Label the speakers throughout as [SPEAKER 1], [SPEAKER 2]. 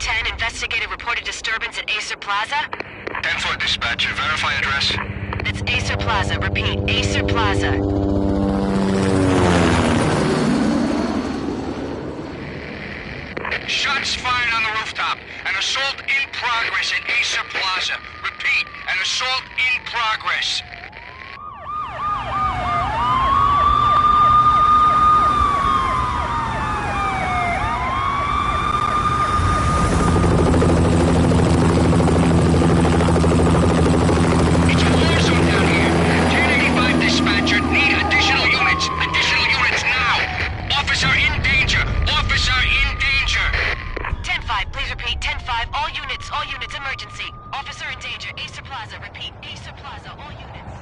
[SPEAKER 1] 10, investigated reported disturbance at Acer Plaza.
[SPEAKER 2] 10-4 dispatcher, verify address.
[SPEAKER 1] That's Acer Plaza. Repeat, Acer Plaza.
[SPEAKER 2] Shots fired on the rooftop. An assault in progress at Acer Plaza. Repeat, an assault in progress. It's a war zone down here. 1085 dispatcher, need additional units. Additional units now. Officer in danger. Officer in danger.
[SPEAKER 1] 10-5, please repeat. 10-5, all units, emergency. Officer in danger, Acer Plaza. Repeat, Acer Plaza, all units.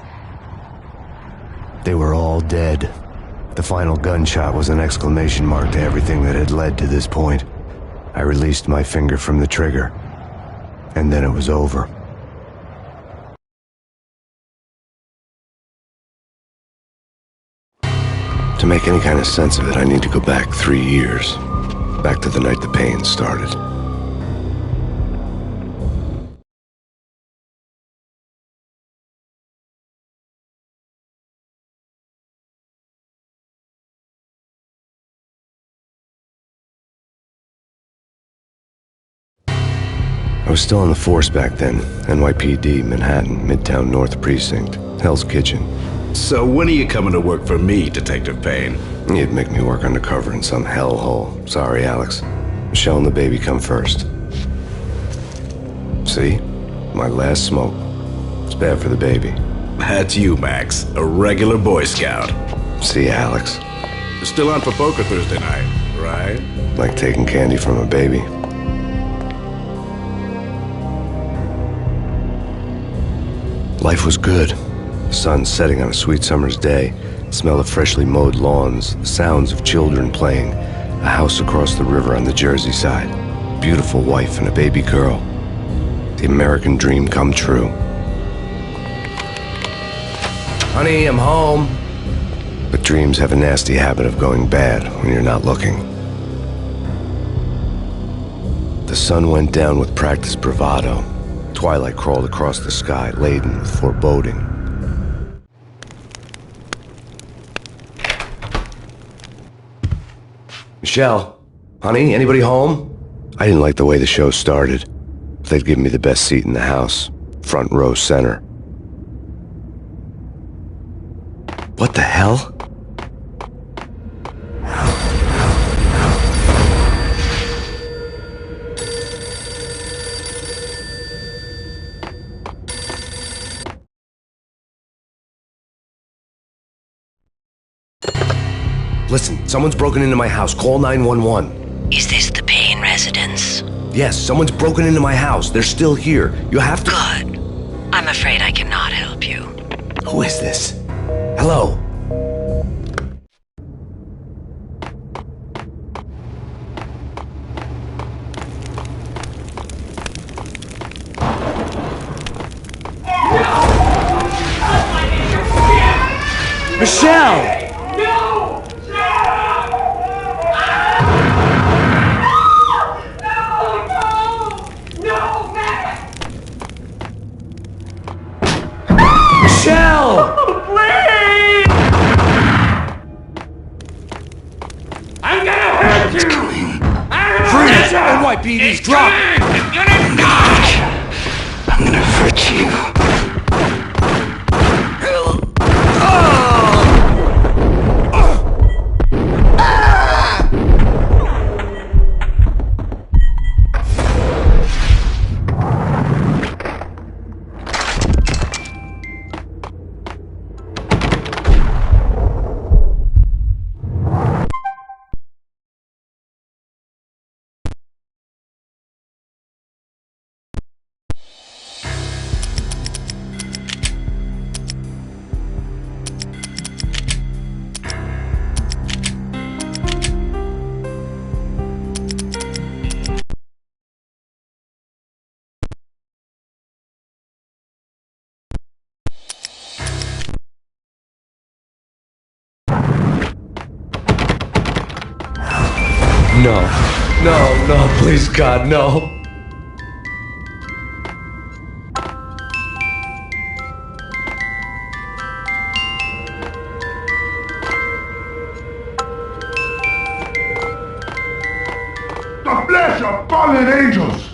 [SPEAKER 3] They were all dead. The final gunshot was an exclamation mark to everything that had led to this point. I released my finger from the trigger, and then it was over. To make any kind of sense of it, I need to go back 3 years. Back to the night the pain started. I was still on the force back then. NYPD, Manhattan, Midtown North Precinct, Hell's Kitchen.
[SPEAKER 4] So when are you coming to work for me, Detective Payne?
[SPEAKER 3] You'd make me work undercover in some hellhole. Sorry, Alex. Michelle and the baby come first. See? My last smoke. It's bad for the baby.
[SPEAKER 4] That's you, Max. A regular Boy Scout.
[SPEAKER 3] See, Alex.
[SPEAKER 4] Still on for poker Thursday night, right?
[SPEAKER 3] Like taking candy from a baby. Life was good. The sun setting on a sweet summer's day, the smell of freshly mowed lawns, the sounds of children playing, a house across the river on the Jersey side, beautiful wife and a baby girl. The American dream come true. Honey, I'm home. But dreams have a nasty habit of going bad when you're not looking. The sun went down with practiced bravado. Twilight crawled across the sky, laden with foreboding. Michelle, honey, anybody home? I didn't like the way the show started. They'd given me the best seat in the house, front row center. What the hell? Listen, someone's broken into my house. Call 911.
[SPEAKER 5] Is this the Payne residence?
[SPEAKER 3] Yes, someone's broken into my house. They're still here. You have to...
[SPEAKER 5] Good. I'm afraid I cannot help you.
[SPEAKER 3] Who is this? Hello? Michelle! Michelle!
[SPEAKER 6] Please! I'm gonna hurt you!
[SPEAKER 3] Freeze! NYPD's drop!
[SPEAKER 6] I'm gonna die!
[SPEAKER 3] I'm gonna hurt you. No. No, please, God, no.
[SPEAKER 7] The flesh of fallen angels!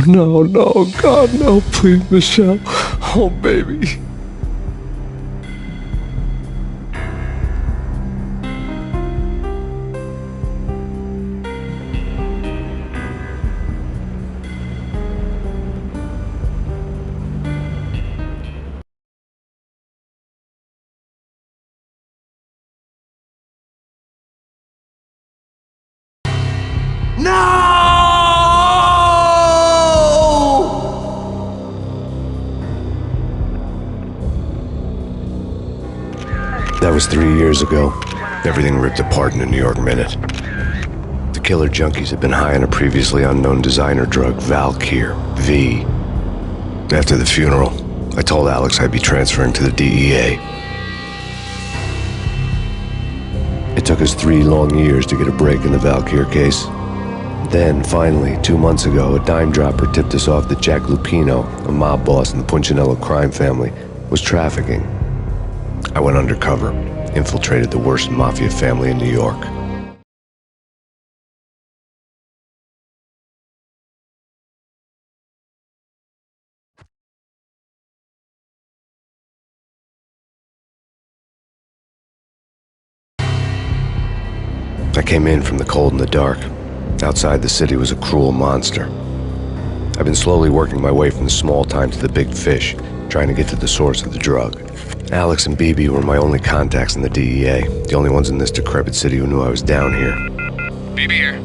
[SPEAKER 3] No, God, no, please, Michelle. Oh, baby. That was 3 years ago. Everything ripped apart in a New York minute. The killer junkies had been high on a previously unknown designer drug, Valkyr, V. After the funeral, I told Alex I'd be transferring to the DEA. It took us 3 long years to get a break in the Valkyr case. Then, finally, 2 months ago, a dime dropper tipped us off that Jack Lupino, a mob boss in the Punchinello crime family, was trafficking. I went undercover, infiltrated the worst mafia family in New York. I came in from the cold and the dark. Outside the city was a cruel monster. I've been slowly working my way from the small time to the big fish, trying to get to the source of the drug. Alex and BB were my only contacts in the DEA, the only ones in this decrepit city who knew I was down here.
[SPEAKER 2] BB here.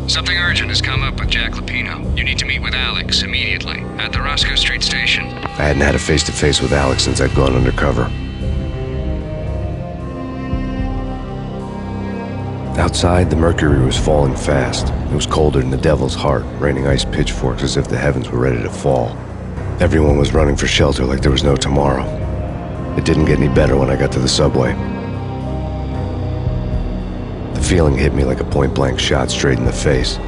[SPEAKER 2] Something urgent has come up with Jack Lupino. You need to meet with Alex immediately at the Roscoe Street station.
[SPEAKER 3] I hadn't had a face-to-face with Alex since I'd gone undercover. Outside, the mercury was falling fast. It was colder than the devil's heart, raining ice pitchforks as if the heavens were ready to fall. Everyone was running for shelter like there was no tomorrow. It didn't get any better when I got to the subway. The feeling hit me like a point-blank shot straight in the face.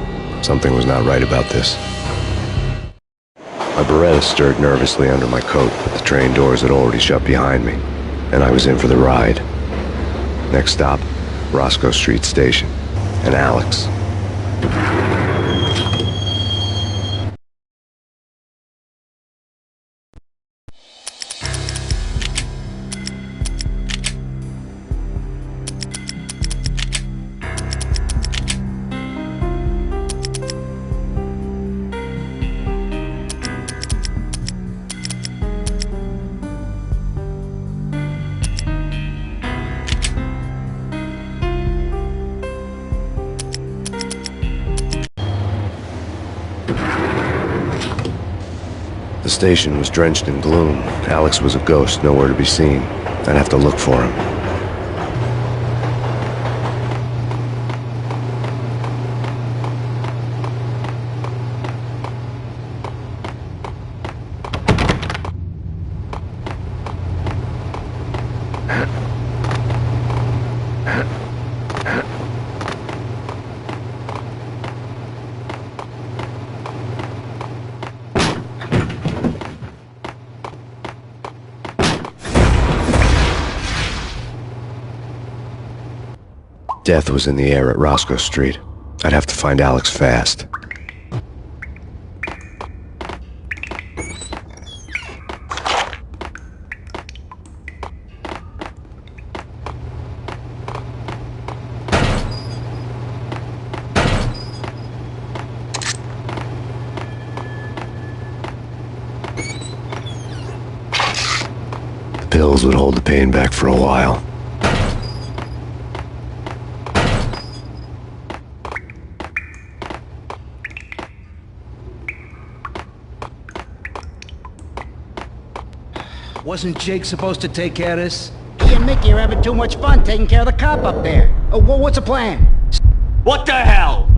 [SPEAKER 3] Something was not right about this. My Beretta stirred nervously under my coat, but the train doors had already shut behind me, and I was in for the ride. Next stop, Roscoe Street Station, and Alex. The station was drenched in gloom. Alex was a ghost, nowhere to be seen. I'd have to look for him. Death was in the air at Roscoe Street. I'd have to find Alex fast. The pills would hold the pain back for a while.
[SPEAKER 8] Wasn't Jake supposed to take care of this? He and Mickey are having too much fun taking care of the cop up there. Oh, what's the plan?
[SPEAKER 6] What the hell?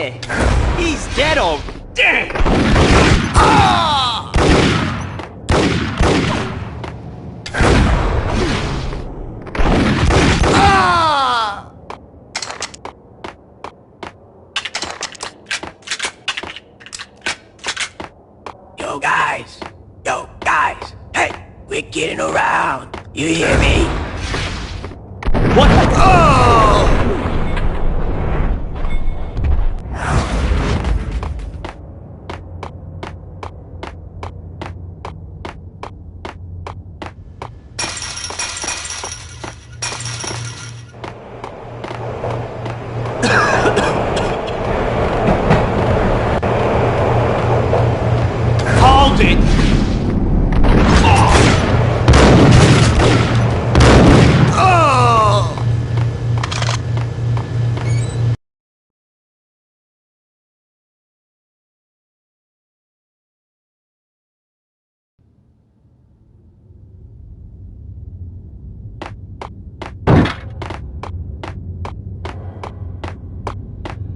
[SPEAKER 6] there! He's dead already!
[SPEAKER 9] Yo guys, hey, we're getting around. You hear me?
[SPEAKER 6] What?
[SPEAKER 9] Oh!
[SPEAKER 6] Hold it!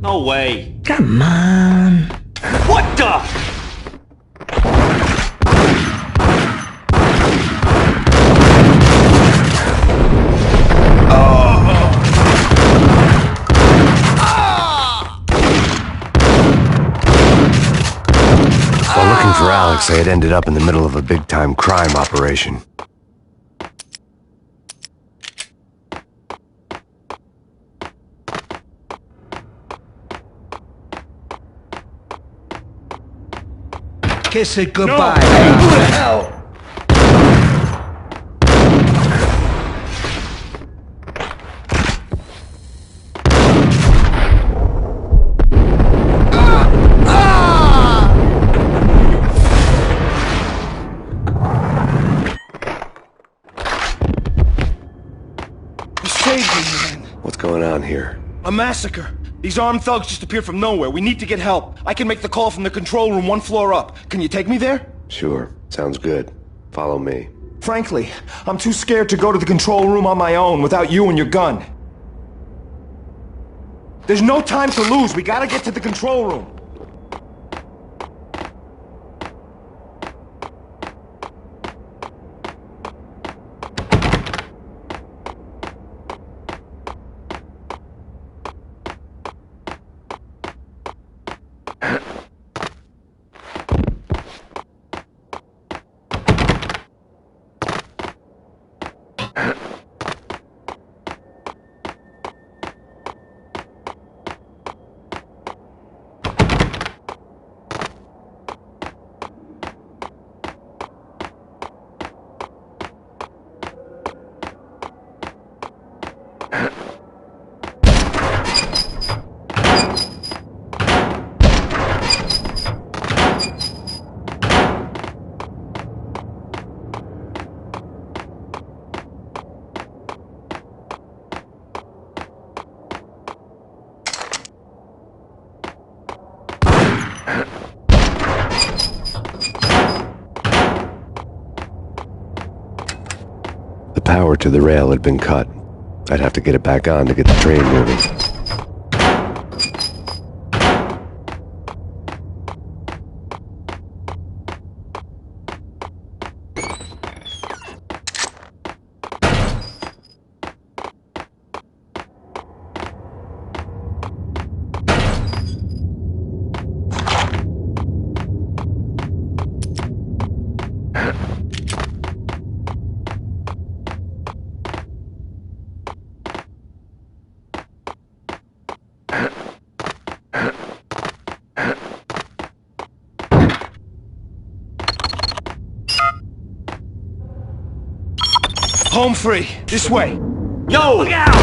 [SPEAKER 6] No way.
[SPEAKER 8] Come on.
[SPEAKER 6] What the?
[SPEAKER 3] While looking for Alex, I had ended up in the middle of a big-time crime operation.
[SPEAKER 8] Kiss it goodbye.
[SPEAKER 7] Hey, who the hell?
[SPEAKER 10] You saved me, man.
[SPEAKER 3] What's going on here?
[SPEAKER 10] A massacre. These armed thugs just appeared from nowhere. We need to get help. I can make the call from the control room 1 floor up. Can you take me there?
[SPEAKER 3] Sure, sounds good. Follow me.
[SPEAKER 10] Frankly, I'm too scared to go to the control room on my own without you and your gun. There's no time to lose. We gotta get to the control room.
[SPEAKER 3] The power to the rail had been cut. I'd have to get it back on to get the train moving.
[SPEAKER 10] Home free. This way.
[SPEAKER 6] Yo! Look out!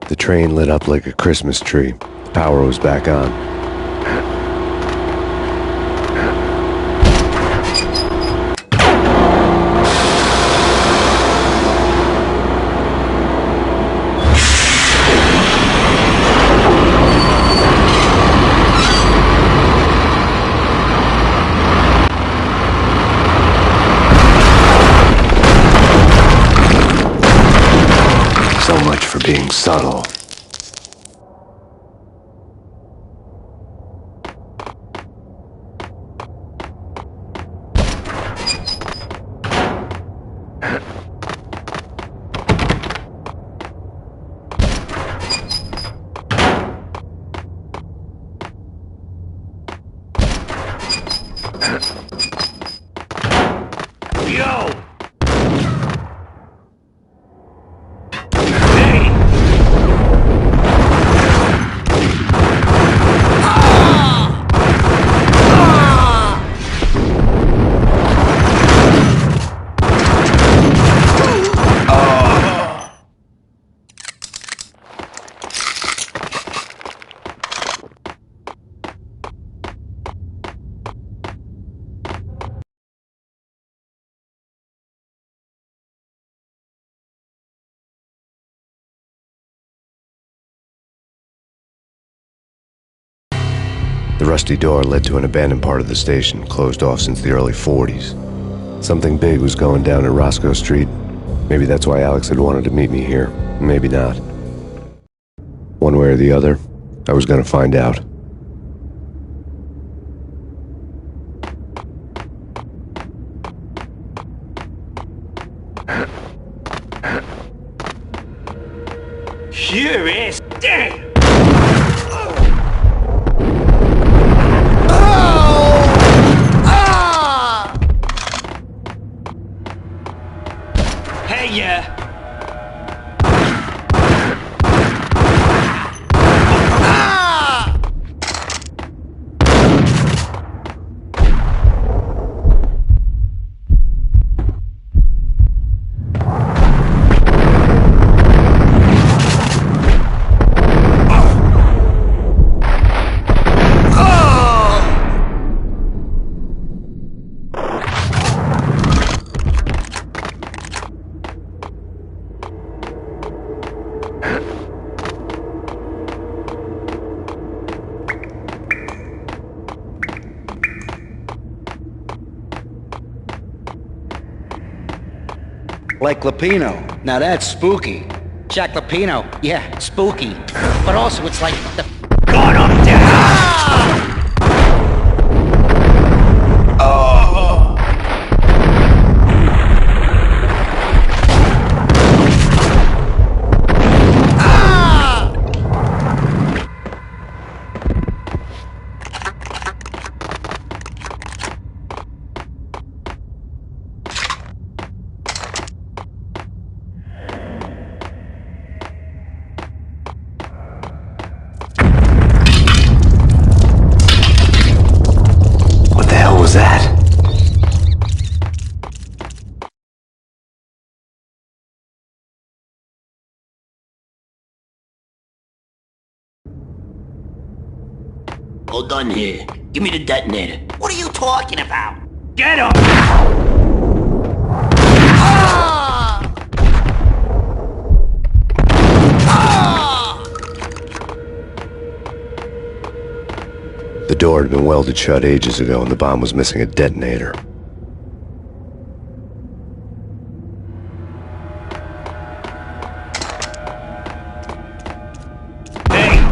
[SPEAKER 3] The train lit up like a Christmas tree. The power was back on. So much for being subtle.
[SPEAKER 6] Yo!
[SPEAKER 3] The rusty door led to an abandoned part of the station, closed off since the early 40s. Something big was going down at Roscoe Street. Maybe that's why Alex had wanted to meet me here. Maybe not. One way or the other, I was gonna find out.
[SPEAKER 6] Sure is. Damn! Hey, yeah.
[SPEAKER 8] Like Lapino. Now that's spooky. Jack Lapino. Yeah, spooky. But also it's like the...
[SPEAKER 6] Going up there!
[SPEAKER 3] What the hell was that?
[SPEAKER 9] Hold on here. Give me the detonator. What are you talking about?
[SPEAKER 6] Get him!
[SPEAKER 3] The door had been welded shut ages ago and the bomb was missing a detonator.
[SPEAKER 6] Hey!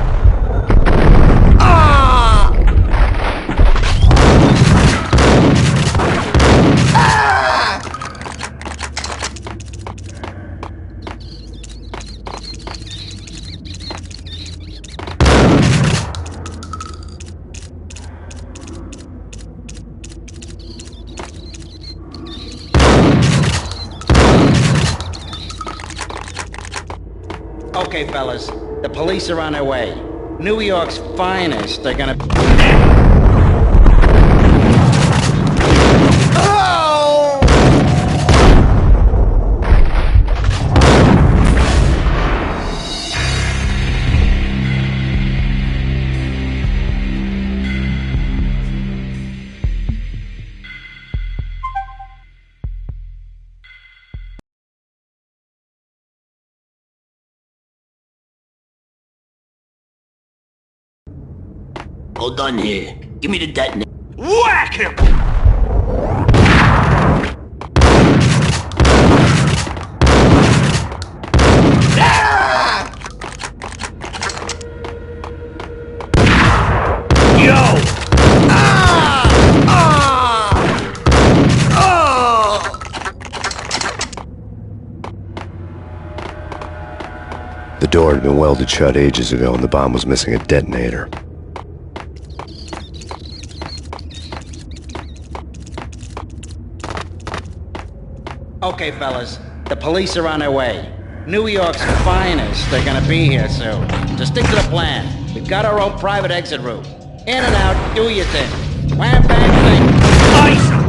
[SPEAKER 8] Okay, fellas. The police are on their way. New York's finest. They're gonna...
[SPEAKER 9] All done here. Give me the detonator.
[SPEAKER 6] Whack him!
[SPEAKER 3] The door had been welded shut ages ago and the bomb was missing a detonator.
[SPEAKER 8] Okay, fellas, the police are on their way. New York's finest, they're gonna be here soon. So stick to the plan. We've got our own private exit route. In and out, do your thing. Wham, bang, bang.
[SPEAKER 6] Nice!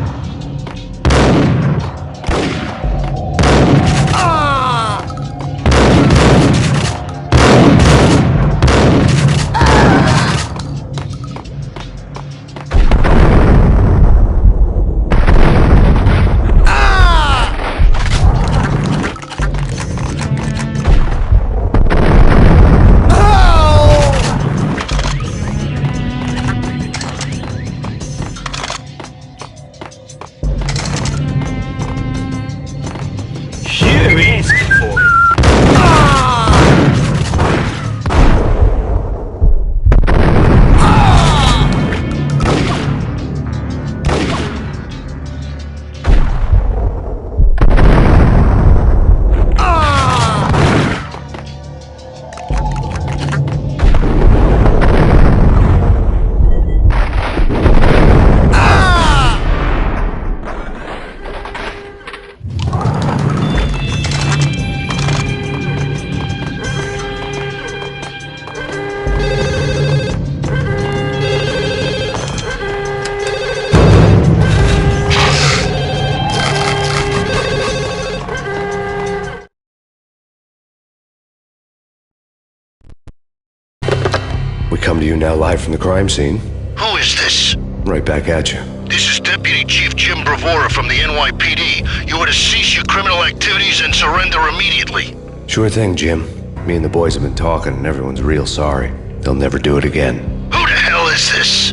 [SPEAKER 3] We come to you now live from the crime scene.
[SPEAKER 7] Who is this?
[SPEAKER 3] Right back at you.
[SPEAKER 7] This is Deputy Chief Jim Bravura from the NYPD. You are to cease your criminal activities and surrender immediately.
[SPEAKER 3] Sure thing, Jim. Me and the boys have been talking and everyone's real sorry. They'll never do it again.
[SPEAKER 7] Who the hell is this?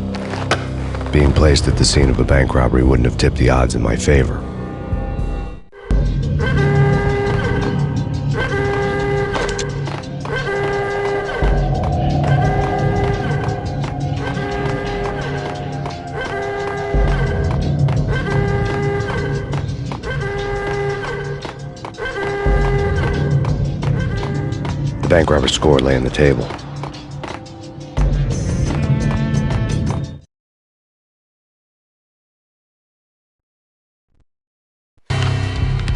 [SPEAKER 3] Being placed at the scene of a bank robbery wouldn't have tipped the odds in my favor. The bank robber's score lay on the table.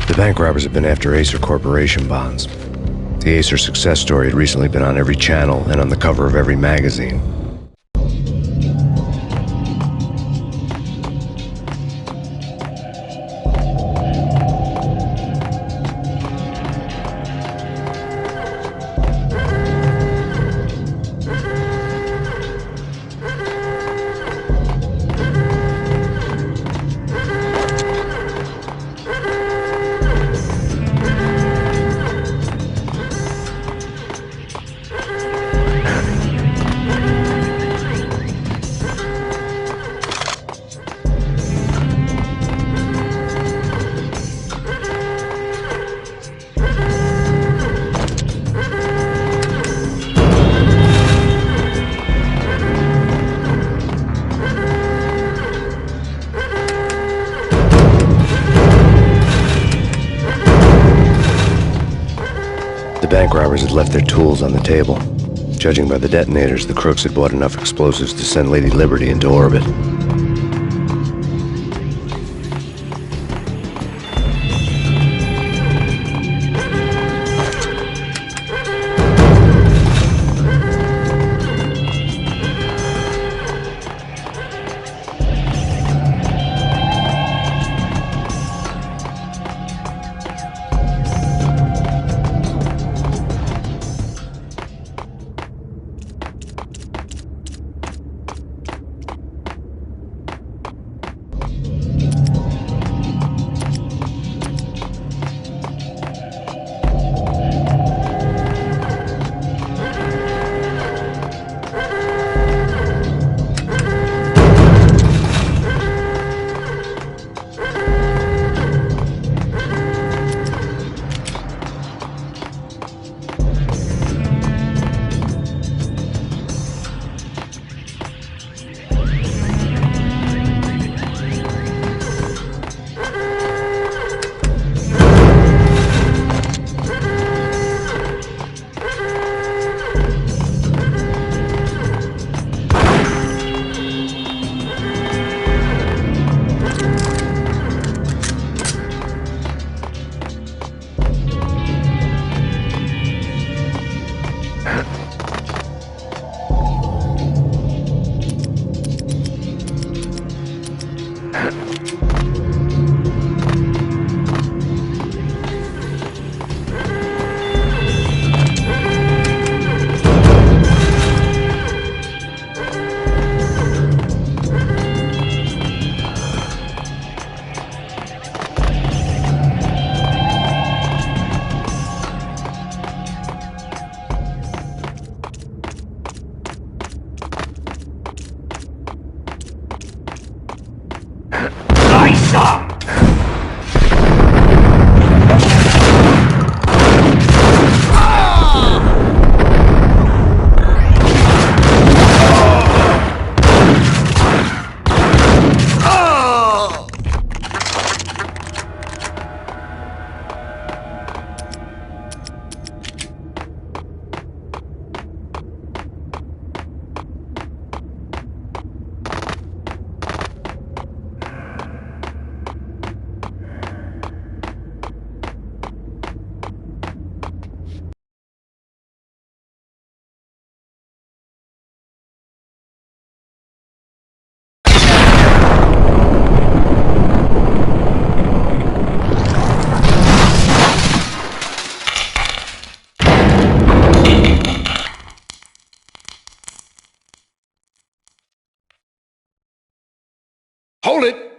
[SPEAKER 3] The bank robbers have been after Acer Corporation bonds. The Acer success story had recently been on every channel and on the cover of every magazine. The bank robbers had left their tools on the table. Judging by the detonators, the crooks had bought enough explosives to send Lady Liberty into orbit.
[SPEAKER 10] Hold it!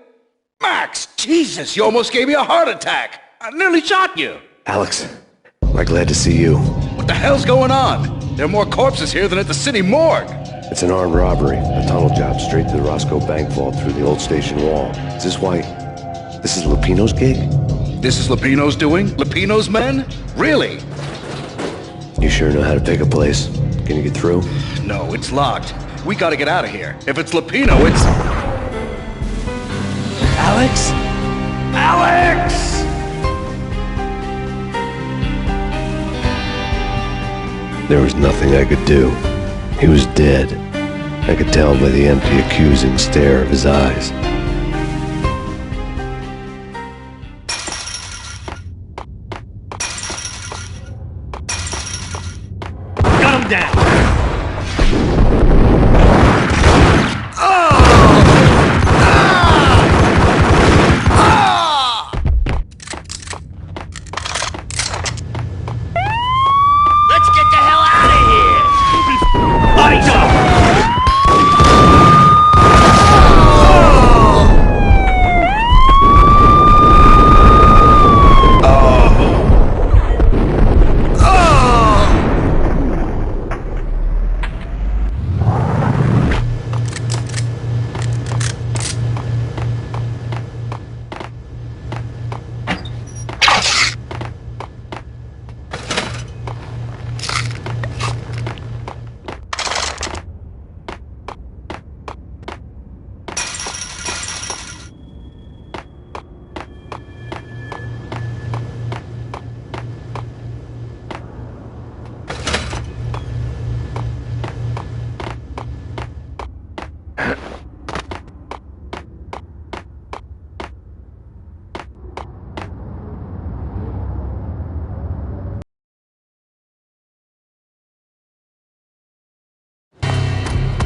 [SPEAKER 10] Max! Jesus, you almost gave me a heart attack! I nearly shot you!
[SPEAKER 3] Alex, I'm glad to see you.
[SPEAKER 10] What the hell's going on? There are more corpses here than at the city morgue!
[SPEAKER 3] It's an armed robbery. A tunnel job straight to the Roscoe Bank vault through the old station wall. Is this why... This is Lupino's gig?
[SPEAKER 10] This is Lupino's doing? Lupino's men? Really?
[SPEAKER 3] You sure know how to pick a place. Can you get through?
[SPEAKER 10] No, it's locked. We gotta get out of here. If it's Lupino, it's...
[SPEAKER 9] Alex? Alex!
[SPEAKER 3] There was nothing I could do. He was dead. I could tell by the empty, accusing stare of his eyes.
[SPEAKER 6] Gun him down!
[SPEAKER 9] Let's get the hell out of here!
[SPEAKER 6] Lights up!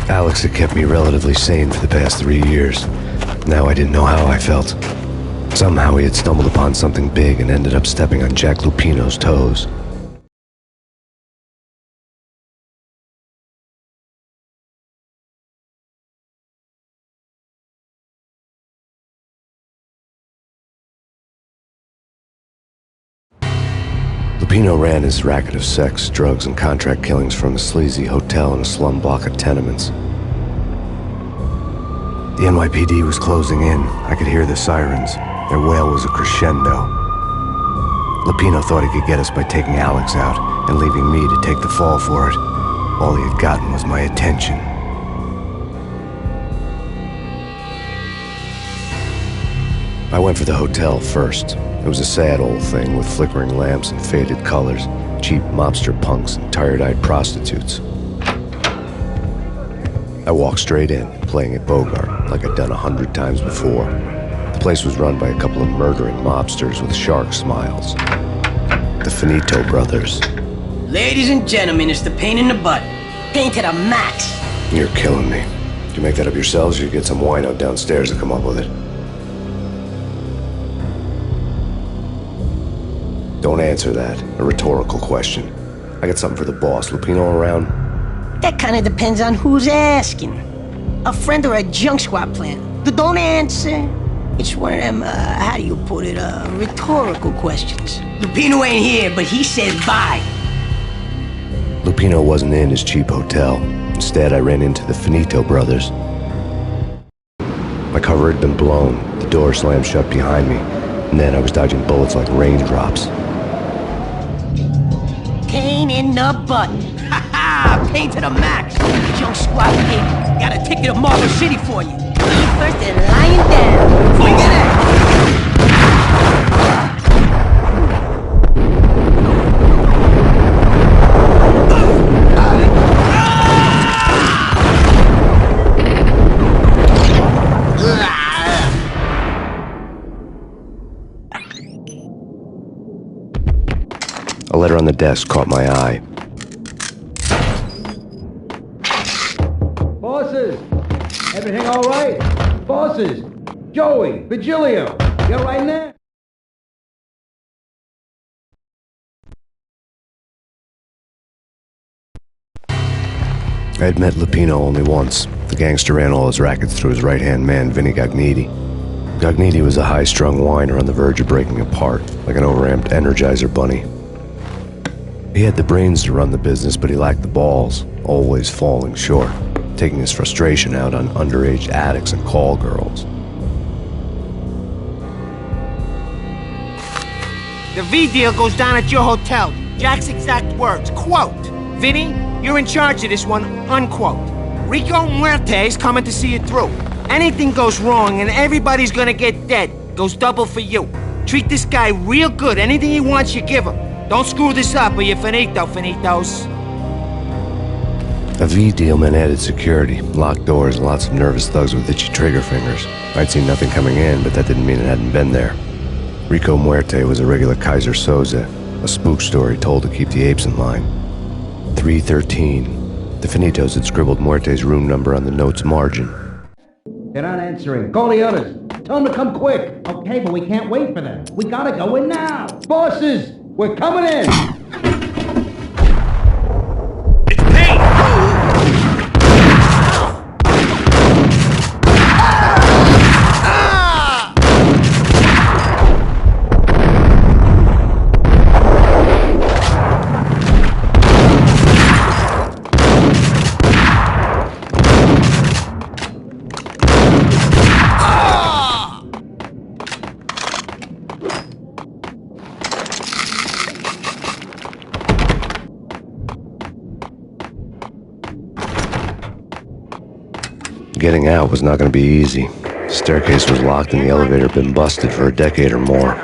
[SPEAKER 3] Alex had kept me relatively sane for the past 3 years. Now I didn't know how I felt. Somehow he had stumbled upon something big and ended up stepping on Jack Lupino's toes. Lupino ran his racket of sex, drugs, and contract killings from a sleazy hotel in a slum block of tenements. The NYPD was closing in. I could hear the sirens. Their wail was a crescendo. Lupino thought he could get us by taking Alex out and leaving me to take the fall for it. All he had gotten was my attention. I went for the hotel first. It was a sad old thing with flickering lamps and faded colors, cheap mobster punks and tired-eyed prostitutes. I walked straight in, playing at Bogart, like I'd done 100 times before. The place was run by a couple of murdering mobsters with shark smiles. The Finito brothers.
[SPEAKER 9] Ladies and gentlemen, it's the pain in the butt. Pain to the max.
[SPEAKER 3] You're killing me. Did you make that up yourselves, or you get some wino downstairs to come up with it? Don't answer that. A rhetorical question. I got something for the boss. Lupino around?
[SPEAKER 9] That kind of depends on who's asking. A friend or a junk squad plan. Don't answer. It's one of them, how do you put it, rhetorical questions. Lupino ain't here, but he says bye.
[SPEAKER 3] Lupino wasn't in his cheap hotel. Instead, I ran into the Finito brothers. My cover had been blown. The door slammed shut behind me. And then I was dodging bullets like raindrops.
[SPEAKER 9] Pain in the butt. Ha ha! Pain to the max. Junk squad pig. Got a ticket to Marble City for you. Be first and lying down. Forget it!
[SPEAKER 3] A letter on the desk caught my eye.
[SPEAKER 11] Bosses! Everything all right? Bosses! Joey! Vigilio! You all right in there?
[SPEAKER 3] I'd met Lupino only once. The gangster ran all his rackets through his right-hand man, Vinny Gognitti. Gognitti was a high-strung whiner on the verge of breaking apart, like an overamped Energizer bunny. He had the brains to run the business, but he lacked the balls, always falling short, taking his frustration out on underage addicts and call girls.
[SPEAKER 12] The V deal goes down at your hotel. Jack's exact words, quote, "Vinny, you're in charge of this one," unquote. Rico Muerte's coming to see it through. Anything goes wrong and everybody's gonna get dead, goes double for you. Treat this guy real good. Anything he wants, you give him. Don't screw this up or you're finito, finitos.
[SPEAKER 3] A V deal meant added security, locked doors, and lots of nervous thugs with itchy trigger fingers. I'd seen nothing coming in, but that didn't mean it hadn't been there. Rico Muerte was a regular Kaiser Soze, a spook story told to keep the apes in line. 313. The Finitos had scribbled Muerte's room number on the note's margin.
[SPEAKER 11] They're not answering. Call the others. Tell them to come quick. Okay, but we can't wait for them. We gotta go in now. Bosses, we're coming in.
[SPEAKER 6] It's Payne!
[SPEAKER 3] Getting out was not going to be easy. The staircase was locked and the elevator had been busted for a decade or more.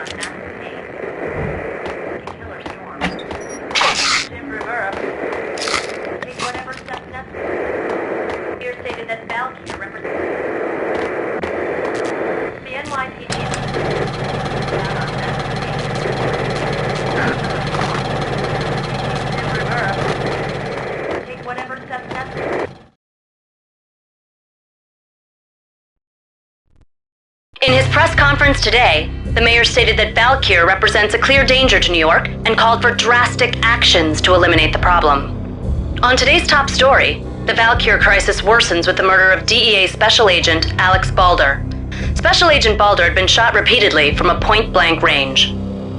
[SPEAKER 1] In his press conference today, the mayor stated that Valkyr represents a clear danger to New York and called for drastic actions to eliminate the problem. On today's top story, the Valkyr crisis worsens with the murder of DEA Special Agent Alex Balder. Special Agent Balder had been shot repeatedly from a point-blank range.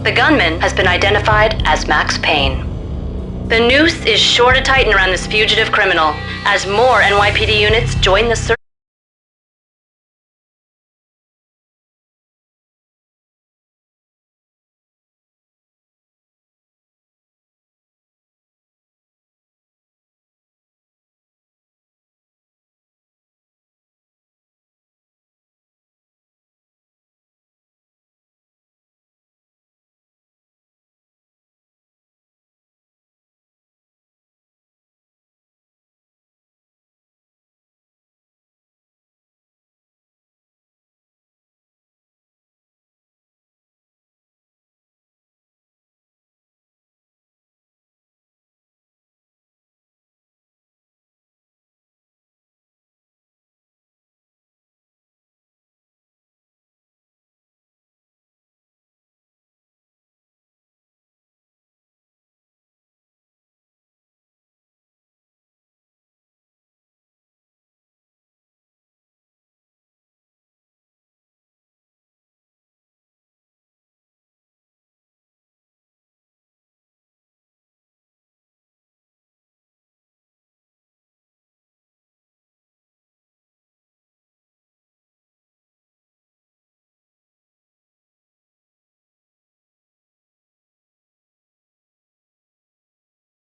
[SPEAKER 1] The gunman has been identified as Max Payne. The noose is sure to tighten around this fugitive criminal as more NYPD units join the search.